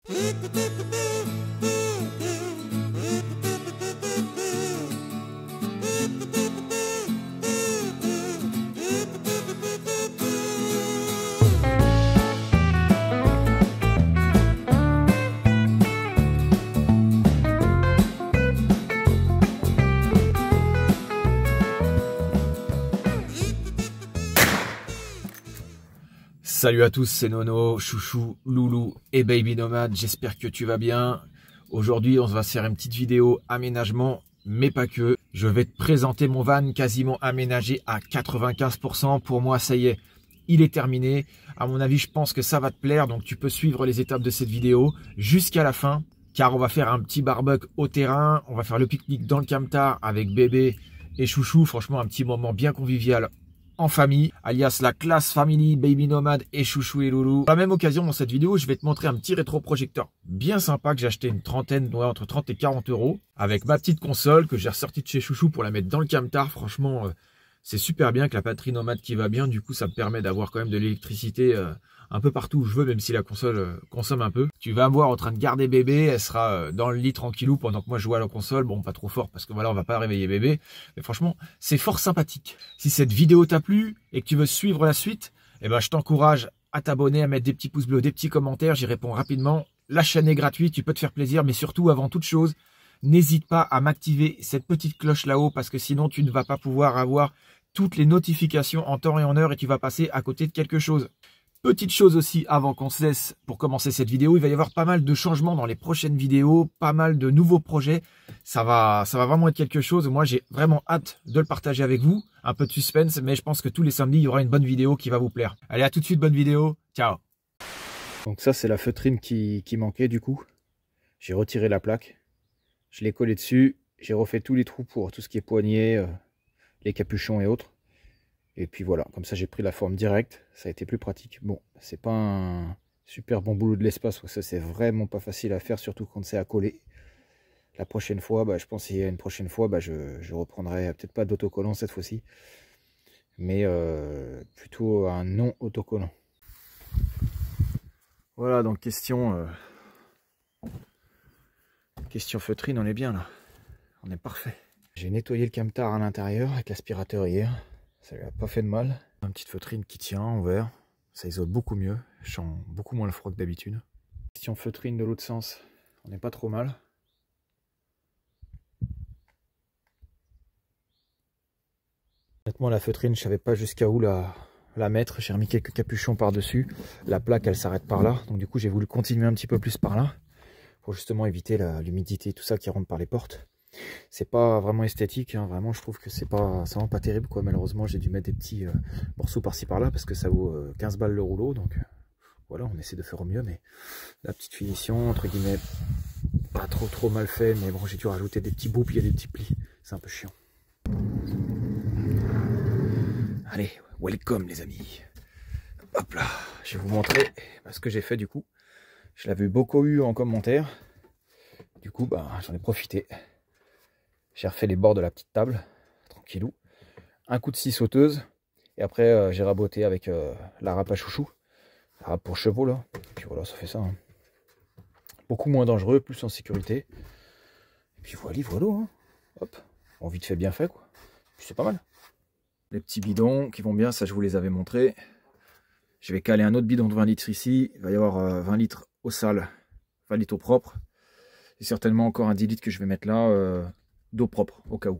Salut à tous, c'est Nono, Chouchou, Loulou et Baby Nomade, j'espère que tu vas bien. Aujourd'hui, on va se faire une petite vidéo aménagement, mais pas que. Je vais te présenter mon van quasiment aménagé à 95%. Pour moi, ça y est, il est terminé. À mon avis, je pense que ça va te plaire, donc tu peux suivre les étapes de cette vidéo jusqu'à la fin. Car on va faire un petit barbecue au terrain, on va faire le pique-nique dans le camtar avec bébé et Chouchou. Franchement, un petit moment bien convivial en famille, alias la classe family, Baby Nomade et Chouchou et Loulou. Par la même occasion, dans cette vidéo, je vais te montrer un petit rétroprojecteur bien sympa que j'ai acheté une trentaine, ouais, entre 30 et 40 euros, avec ma petite console que j'ai ressortie de chez Chouchou pour la mettre dans le camtar. Franchement, c'est super bien, avec la batterie Nomade qui va bien. Du coup, ça me permet d'avoir quand même de l'électricité un peu partout où je veux, même si la console consomme un peu. Tu vas me voir en train de garder bébé, elle sera dans le lit tranquillou pendant que moi je joue à la console. Bon, pas trop fort parce que voilà, on va pas réveiller bébé. Mais franchement, c'est fort sympathique. Si cette vidéo t'a plu et que tu veux suivre la suite, eh ben, je t'encourage à t'abonner, à mettre des petits pouces bleus, des petits commentaires. J'y réponds rapidement. La chaîne est gratuite, tu peux te faire plaisir. Mais surtout, avant toute chose, n'hésite pas à m'activer cette petite cloche là-haut parce que sinon, tu ne vas pas pouvoir avoir toutes les notifications en temps et en heure et tu vas passer à côté de quelque chose. Petite chose aussi avant qu'on se laisse pour commencer cette vidéo, il va y avoir pas mal de changements dans les prochaines vidéos, pas mal de nouveaux projets. Ça va vraiment être quelque chose. Moi, j'ai vraiment hâte de le partager avec vous. Un peu de suspense, mais je pense que tous les samedis, il y aura une bonne vidéo qui va vous plaire. Allez, à tout de suite, bonne vidéo. Ciao. Donc ça, c'est la feutrine qui manquait du coup. J'ai retiré la plaque. Je l'ai collé dessus. J'ai refait tous les trous pour tout ce qui est poignée, les capuchons et autres. Et puis voilà, comme ça j'ai pris la forme directe, ça a été plus pratique. Bon, c'est pas un super bon boulot de l'espace, parce que c'est vraiment pas facile à faire, surtout quand c'est à coller. La prochaine fois, je pense qu'il y a une prochaine fois, je reprendrai peut-être pas d'autocollant cette fois-ci, mais plutôt un non autocollant. Voilà, donc question feutrine, on est bien là, on est parfait. J'ai nettoyé le camtar à l'intérieur avec l'aspirateur hier. Ça lui a pas fait de mal. Une petite feutrine qui tient en verre. Ça isole beaucoup mieux. Je sens beaucoup moins le froid que d'habitude. Question feutrine de l'autre sens. On n'est pas trop mal. Honnêtement, la feutrine, je savais pas jusqu'à où la mettre. J'ai remis quelques capuchons par-dessus. La plaque, elle s'arrête par là. Donc du coup, j'ai voulu continuer un petit peu plus par là. Pour justement éviter l'humidité et tout ça qui rentre par les portes. C'est pas vraiment esthétique, hein. Vraiment je trouve que c'est vraiment pas terrible quoi. Malheureusement j'ai dû mettre des petits morceaux par-ci par-là parce que ça vaut 15 balles le rouleau, donc voilà, on essaie de faire au mieux, mais la petite finition entre guillemets pas trop mal fait, mais bon, j'ai dû rajouter des petits bouts puis il y a des petits plis, c'est un peu chiant. Allez, welcome les amis. Hop là, je vais vous montrer ce que j'ai fait du coup. Je l'avais beaucoup eu en commentaire, du coup j'en ai profité. J'ai refait les bords de la petite table, tranquillou. Un coup de scie sauteuse. Et après, j'ai raboté avec la râpe à chouchou. La râpe pour chevaux, là. Et puis voilà, ça fait ça. Hein. Beaucoup moins dangereux, plus en sécurité. Et puis voilà, hein. Hop. Bon, vite fait, bien fait, quoi. Puis c'est pas mal. Les petits bidons qui vont bien, ça je vous les avais montrés. Je vais caler un autre bidon de 20 litres ici. Il va y avoir 20 litres au sale, 20 litres au propre. Et certainement encore un 10 litres que je vais mettre là. D'eau propre au cas où.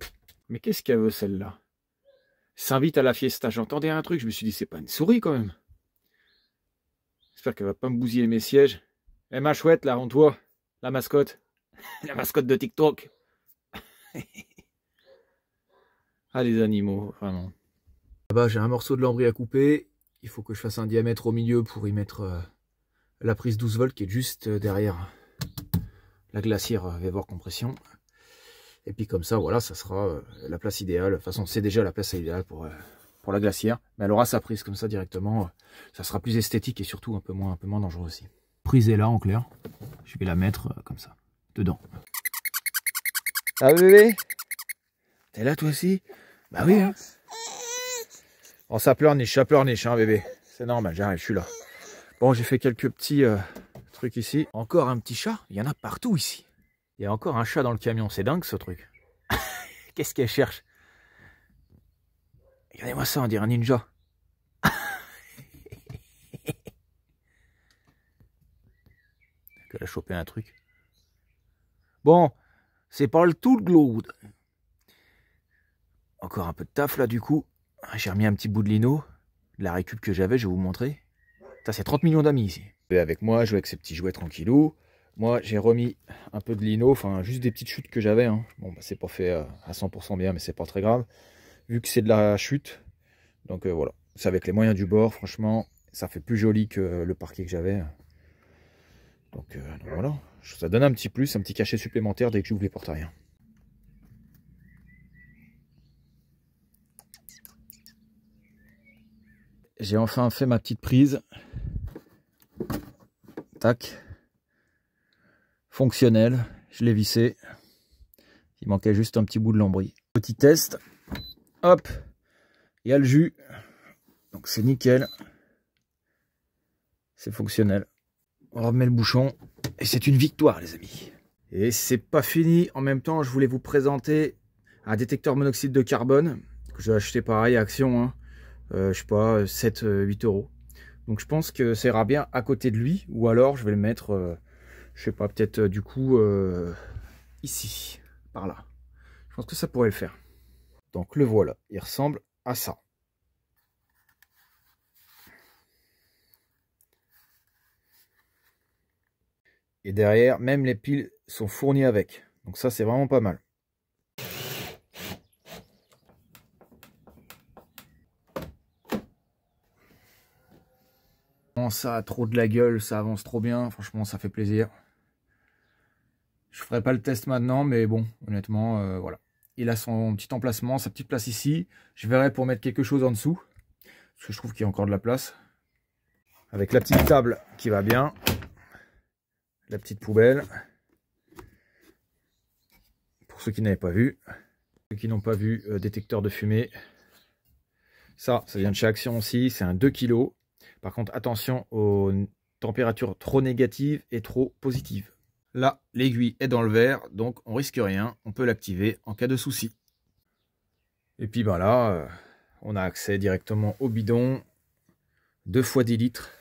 Mais qu'est-ce qu'elle veut celle-là? S'invite à la fiesta. J'entendais un truc, je me suis dit c'est pas une souris quand même. J'espère qu'elle va pas me bousiller mes sièges. Eh ma chouette là, rends-toi. La mascotte. La mascotte de TikTok. Ah les animaux, vraiment. Là-bas j'ai un morceau de lambris à couper. Il faut que je fasse un diamètre au milieu pour y mettre la prise 12 volts qui est juste derrière la glacière Vévor compression. Et puis comme ça, voilà, ça sera la place idéale. De toute façon, c'est déjà la place idéale pour la glacière. Mais elle aura sa prise comme ça directement. Ça sera plus esthétique et surtout un peu moins dangereux aussi. Prise est là en clair. Je vais la mettre comme ça, dedans. Ah bébé, t'es là toi aussi? Bah oui. Hein. Bon, ça pleurniche, hein bébé. C'est normal, j'arrive, je suis là. Bon, j'ai fait quelques petits truc ici. Encore un petit chat. Il y en a partout ici. Il y a encore un chat dans le camion. C'est dingue ce truc. Qu'est-ce qu'elle cherche? Regardez-moi ça, on dirait un ninja. Elle a chopé un truc. Bon, c'est pas le tout le globe. Encore un peu de taf là du coup. J'ai remis un petit bout de lino. De la récup que j'avais, je vais vous montrer. Ça c'est 30 millions d'amis ici. Et avec moi, jouer avec ces petits jouets tranquillou. Moi j'ai remis un peu de lino, enfin juste des petites chutes que j'avais. Hein. Bon, bah, c'est pas fait à 100% bien, mais c'est pas très grave. Vu que c'est de la chute. Donc voilà. C'est avec les moyens du bord, franchement, ça fait plus joli que le parquet que j'avais. Donc voilà. Ça donne un petit plus, un petit cachet supplémentaire dès que j'ouvre les portes à rien. J'ai enfin fait ma petite prise. Tac. Fonctionnel. Je l'ai vissé. Il manquait juste un petit bout de lambris. Petit test. Hop. Il y a le jus. Donc c'est nickel. C'est fonctionnel. On remet le bouchon. Et c'est une victoire les amis. Et c'est pas fini. En même temps, je voulais vous présenter un détecteur monoxyde de carbone. Que j'ai acheté pareil à Action. Hein. Je sais pas, 7-8 euros. Donc je pense que ça ira bien à côté de lui. Ou alors je vais le mettre, je sais pas, peut-être du coup ici, par là. Je pense que ça pourrait le faire. Donc le voilà, il ressemble à ça. Et derrière, même les piles sont fournies avec. Donc ça c'est vraiment pas mal. Ça a trop de la gueule, ça avance trop bien, franchement ça fait plaisir. Je ferai pas le test maintenant, mais bon, honnêtement, voilà. Il a son petit emplacement, sa petite place ici. Je verrai pour mettre quelque chose en dessous, parce que je trouve qu'il y a encore de la place. Avec la petite table qui va bien, la petite poubelle. Pour ceux qui n'avaient pas vu, ceux qui n'ont pas vu, détecteur de fumée. Ça vient de chez Action aussi, c'est un 2 kg. Par contre, attention aux températures trop négatives et trop positives. Là, l'aiguille est dans le verre, donc on risque rien. On peut l'activer en cas de souci. Et puis ben là, on a accès directement au bidon. 2 fois 10 litres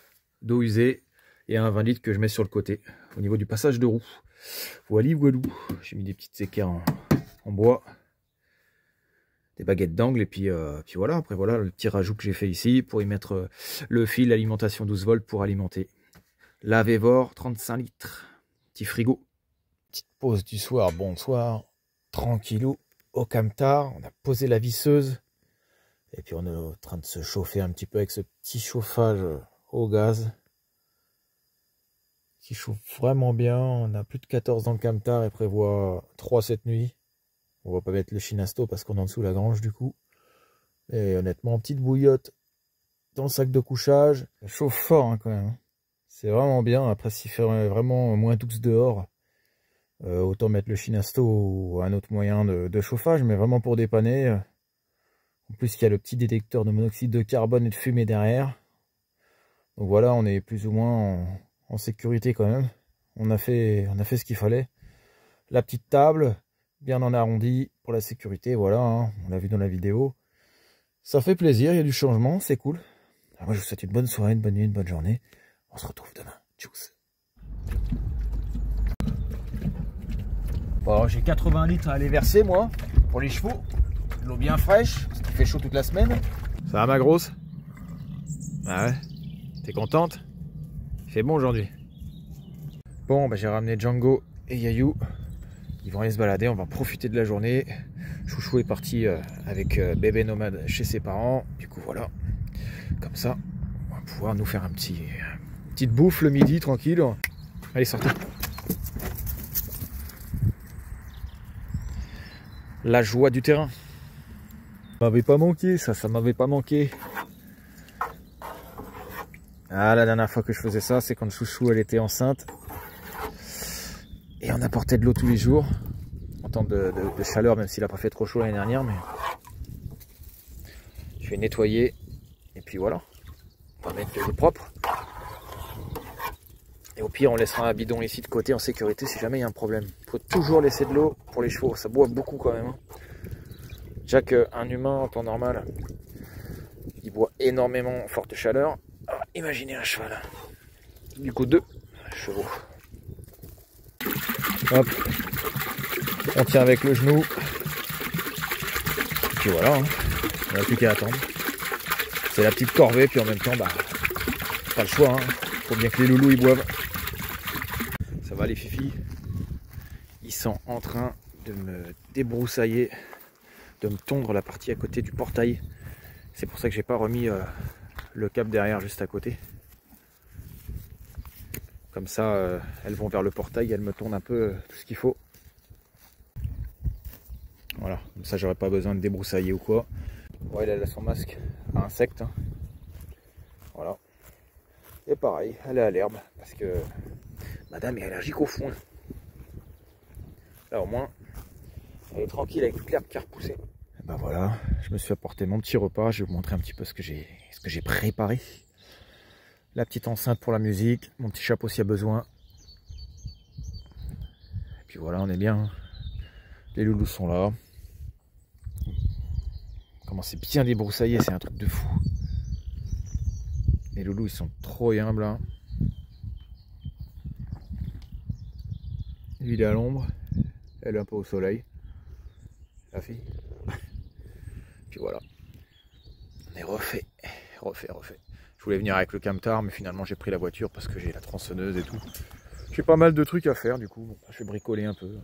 d'eau usée et un 20 litres que je mets sur le côté, au niveau du passage de roue. Voilà, voilou. J'ai mis des petites équerres en bois. Des baguettes d'angle et puis voilà, après voilà le petit rajout que j'ai fait ici pour y mettre le fil alimentation 12 volts pour alimenter la Vévor 35 litres, petit frigo. Petite pause du soir, bonsoir, tranquillou au camtar, on a posé la visseuse et puis on est en train de se chauffer un petit peu avec ce petit chauffage au gaz qui chauffe vraiment bien. On a plus de 14 dans le camtar et prévoit 3 cette nuit. On va pas mettre le chinasto parce qu'on est en dessous de la grange du coup. Et honnêtement, petite bouillotte dans le sac de couchage. Ça chauffe fort hein, quand même. C'est vraiment bien. Après, s'il fait vraiment moins 12 dehors, autant mettre le chinasto ou un autre moyen de chauffage. Mais vraiment pour dépanner. En plus, il y a le petit détecteur de monoxyde de carbone et de fumée derrière. Donc voilà, on est plus ou moins en sécurité quand même. On a fait ce qu'il fallait. La petite table. Bien en arrondi pour la sécurité, voilà, hein, on l'a vu dans la vidéo. Ça fait plaisir, il y a du changement, c'est cool. Alors moi je vous souhaite une bonne soirée, une bonne nuit, une bonne journée. On se retrouve demain. Tchuss. Bon, j'ai 80 litres à aller verser moi, pour les chevaux. De l'eau bien fraîche, parce qu'il fait chaud toute la semaine. Ça va ma grosse? Ah ouais. T'es contente? Il fait bon aujourd'hui. Bon, bah, j'ai ramené Django et Yayou. Ils vont aller se balader, on va profiter de la journée. Chouchou est parti avec bébé nomade chez ses parents. Du coup voilà, comme ça, on va pouvoir nous faire petite bouffe le midi tranquille. Allez, sortez. La joie du terrain. Ça m'avait pas manqué, ça m'avait pas manqué. Ah, la dernière fois que je faisais ça, c'est quand Chouchou elle était enceinte. Et on apportait de l'eau tous les jours, en temps de chaleur, même s'il n'a pas fait trop chaud l'année dernière. Mais je vais nettoyer, et puis voilà, on va mettre de l'eau propre. Et Et au pire, on laissera un bidon ici de côté en sécurité si jamais il y a un problème. Il faut toujours laisser de l'eau pour les chevaux. Ça boit beaucoup quand même. Hein. Déjà qu'un humain en temps normal, il boit énormément forte chaleur. Alors, imaginez un cheval. Du coup, 2 chevaux. Hop. On tient avec le genou. Puis voilà. Hein. On n'a plus qu'à attendre. C'est la petite corvée. Puis en même temps, bah, pas le choix. Hein. Faut bien que les loulous ils boivent. Ça va les fifis? Ils sont en train de me débroussailler, de me tondre la partie à côté du portail. C'est pour ça que j'ai pas remis le cap derrière juste à côté. Comme ça, elles vont vers le portail, elles me tondent un peu tout ce qu'il faut. Voilà, comme ça j'aurais pas besoin de débroussailler ou quoi. Ouais, elle a son masque à insectes. Hein. Voilà. Et pareil, elle est à l'herbe parce que madame est allergique au foin. Là au moins, elle est tranquille avec toute l'herbe qui a repoussé. Et ben voilà, je me suis apporté mon petit repas. Je vais vous montrer un petit peu ce que j'ai préparé. La petite enceinte pour la musique, mon petit chapeau s'il y a besoin. Et puis voilà, on est bien. Les loulous sont là. Comment c'est bien débroussaillé, c'est un truc de fou. Les loulous ils sont trop humbles. Hein. Lui il est à l'ombre, elle est un peu au soleil. La fille. Puis voilà. On est refait. Je voulais venir avec le camtar, mais finalement j'ai pris la voiture parce que j'ai la tronçonneuse et tout. J'ai pas mal de trucs à faire du coup. Bon, je vais bricoler un peu.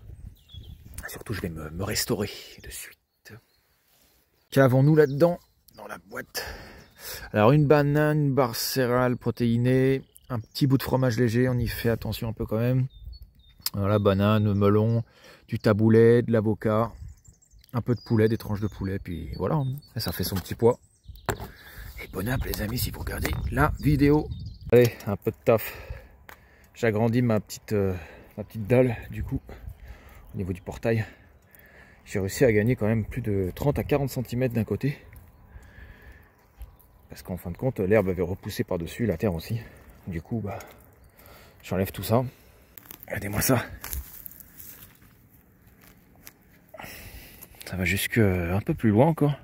Surtout je vais me restaurer de suite. Qu'avons-nous là-dedans? Dans la boîte. Alors une banane, une barre céréale protéinée, un petit bout de fromage léger, on y fait attention un peu quand même. Voilà, banane, melon, du taboulet, de l'avocat, un peu de poulet, des tranches de poulet, puis voilà, ça fait son petit poids. Et bon app les amis si vous regardez la vidéo. Allez, un peu de taf. J'agrandis ma petite dalle du coup, au niveau du portail. J'ai réussi à gagner quand même plus de 30 à 40 cm d'un côté. Parce qu'en fin de compte, l'herbe avait repoussé par-dessus, la terre aussi. Du coup, bah, j'enlève tout ça. Regardez-moi ça. Ça va jusque un peu plus loin encore.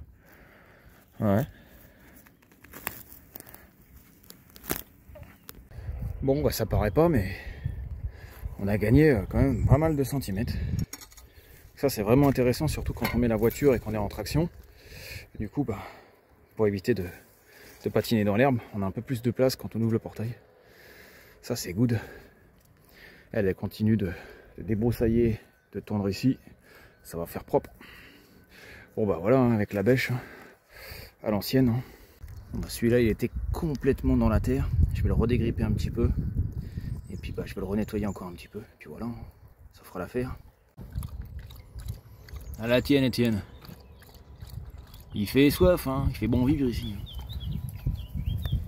Ouais. Bon, bah ça paraît pas, mais on a gagné quand même pas mal de centimètres. Ça, c'est vraiment intéressant, surtout quand on met la voiture et qu'on est en traction. Du coup, bah, pour éviter de patiner dans l'herbe, on a un peu plus de place quand on ouvre le portail. Ça, c'est good. Elle continue de débroussailler, de tondre ici. Ça va faire propre. Bon, bah voilà, hein, avec la bêche, à l'ancienne. Hein. Bon, bah, celui-là, il était complètement dans la terre. Je vais le redégripper un petit peu. Et puis, bah, je vais le renettoyer encore un petit peu. Puis voilà, ça fera l'affaire. À la tienne, Étienne. Il fait soif, hein. Il fait bon vivre ici.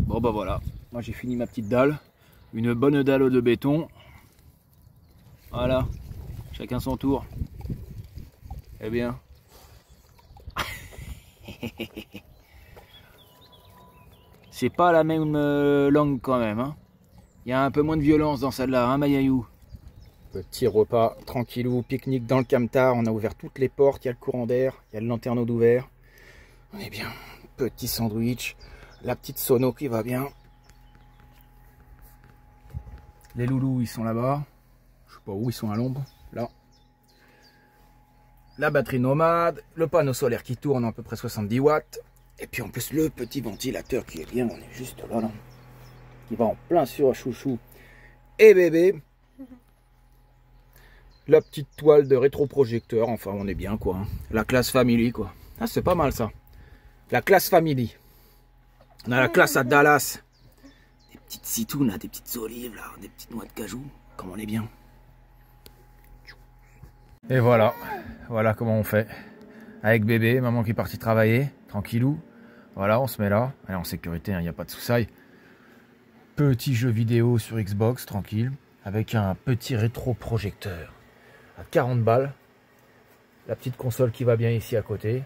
Bon bah voilà, moi j'ai fini ma petite dalle. Une bonne dalle de béton. Voilà, chacun son tour. Eh bien. C'est pas la même langue quand même. Hein. Il y a un peu moins de violence dans celle-là, hein Mayayou. Petit repas tranquillou, pique-nique dans le camtar. On a ouvert toutes les portes, il y a le courant d'air, il y a le lanterneau d'ouvert. On est bien. Petit sandwich, la petite sono qui va bien. Les loulous, ils sont là-bas. Je sais pas où, ils sont à l'ombre. Là. La batterie nomade, le panneau solaire qui tourne à peu près 70 watts. Et puis en plus, le petit ventilateur qui est bien. On est juste là, là. Qui va en plein sur chouchou et bébé. La petite toile de rétroprojecteur, enfin on est bien quoi. Hein. La classe family quoi. Ah c'est pas mal ça. La classe family. On a la classe à Dallas. Des petites citrounes là, des petites olives là, des petites noix de cajou. Comme on est bien. Et voilà. Voilà comment on fait. Avec bébé, maman qui est partie travailler. Tranquillou. Voilà, on se met là. Allez, en sécurité, il n'y a pas de soucis. Petit jeu vidéo sur Xbox, tranquille. Avec un petit rétroprojecteur. À 40 balles. La petite console qui va bien ici à côté.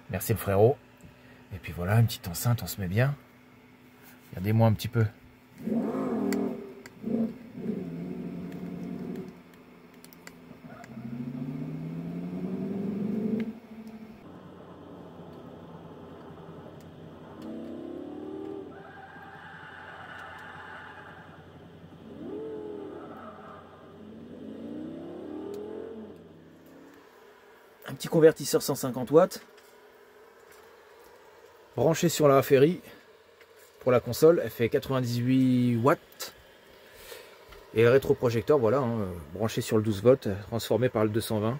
Merci le frérot. Et puis voilà, une petite enceinte, on se met bien. Regardez-moi un petit peu. petit convertisseur 150 watts. Branché sur la Ferry pour la console, elle fait 98 watts. Et le rétroprojecteur, voilà, hein, branché sur le 12 volts, transformé par le 220.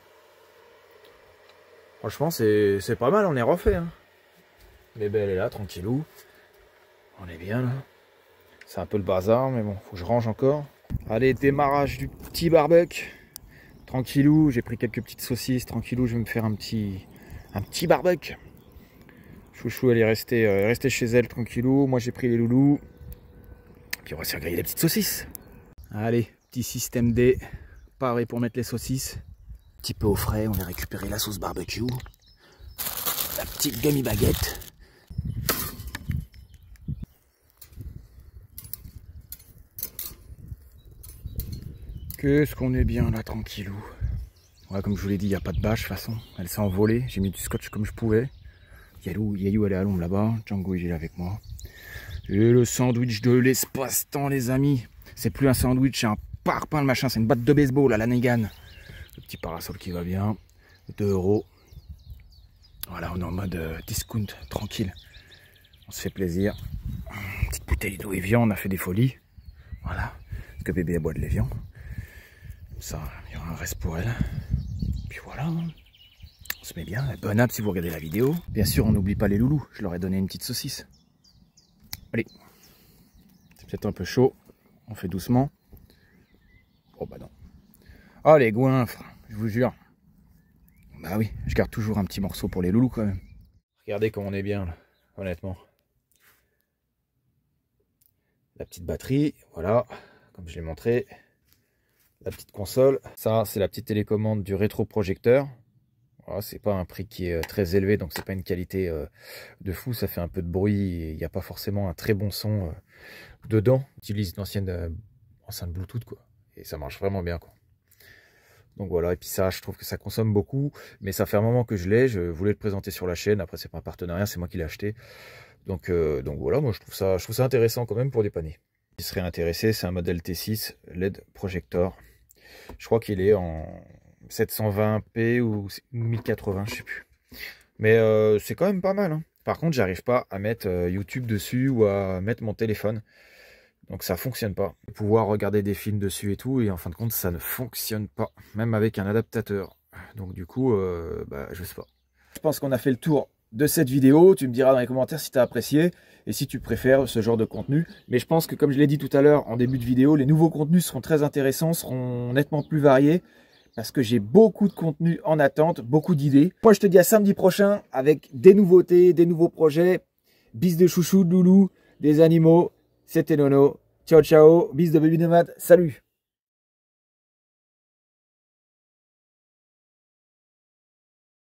Franchement, c'est pas mal, on est refait. Hein. Bébé, elle est là, tranquillou. On est bien là. C'est un peu le bazar, mais bon, faut que je range encore. Allez, démarrage du petit barbecue. Tranquillou, j'ai pris quelques petites saucisses. Tranquillou, je vais me faire un petit barbecue. Chouchou, elle est restée chez elle, tranquillou. Moi, j'ai pris les loulous. Puis on va se faire griller les petites saucisses. Allez, petit système D. Pareil pour mettre les saucisses. Un petit peu au frais, on va récupérer la sauce barbecue. La petite gummy baguette. Qu'est-ce qu'on est bien là, tranquillou. Ouais, comme je vous l'ai dit, il n'y a pas de bâche de toute façon. Elle s'est envolée. J'ai mis du scotch comme je pouvais. Yayou, elle est à l'ombre là-bas. Django, il est avec moi. Et le sandwich de l'espace-temps, les amis. C'est plus un sandwich, c'est un parpaing, le machin. C'est une batte de baseball à la Negan. Le petit parasol qui va bien. 2 €. Voilà, on est en mode discount, tranquille. On se fait plaisir. Petite bouteille d'eau Evian, on a fait des folies. Voilà. Parce que bébé boit de l'Evian. Comme ça, il y aura un reste pour elle. Puis voilà. On se met bien. Bon app si vous regardez la vidéo. Bien sûr, on n'oublie pas les loulous. Je leur ai donné une petite saucisse. Allez. C'est peut-être un peu chaud. On fait doucement. Oh bah non. Oh les goinfres, je vous jure. Bah oui, je garde toujours un petit morceau pour les loulous quand même. Regardez comme on est bien là, honnêtement. La petite batterie, voilà, comme je l'ai montré. La petite console, ça c'est la petite télécommande du rétroprojecteur. Voilà, c'est pas un prix qui est très élevé, donc c'est pas une qualité de fou, ça fait un peu de bruit, il n'y a pas forcément un très bon son dedans. J'utilise une ancienne enceinte Bluetooth quoi, et ça marche vraiment bien quoi. Donc voilà, et puis ça, je trouve que ça consomme beaucoup, mais ça fait un moment que je l'ai, je voulais le présenter sur la chaîne, après c'est pas un partenariat, c'est moi qui l'ai acheté. Donc voilà, moi je trouve ça intéressant quand même pour dépanner. Qui serait intéressé, c'est un modèle T6 LED projector. Je crois qu'il est en 720p ou 1080, je sais plus. Mais c'est quand même pas mal. Hein. Par contre, j'arrive pas à mettre YouTube dessus ou à mettre mon téléphone. Donc ça fonctionne pas. Pouvoir regarder des films dessus et tout, et en fin de compte, ça ne fonctionne pas. Même avec un adaptateur. Donc du coup, je sais pas. Je pense qu'on a fait le tour de cette vidéo. Tu me diras dans les commentaires si tu as apprécié et si tu préfères ce genre de contenu. Mais je pense que comme je l'ai dit tout à l'heure en début de vidéo, les nouveaux contenus seront très intéressants, seront nettement plus variés. Parce que j'ai beaucoup de contenu en attente, beaucoup d'idées. Moi, je te dis à samedi prochain avec des nouveautés, des nouveaux projets. Bis de chouchou, de loulou, des animaux. C'était Nono. Ciao, ciao. Bis de Baby Nomad. Salut.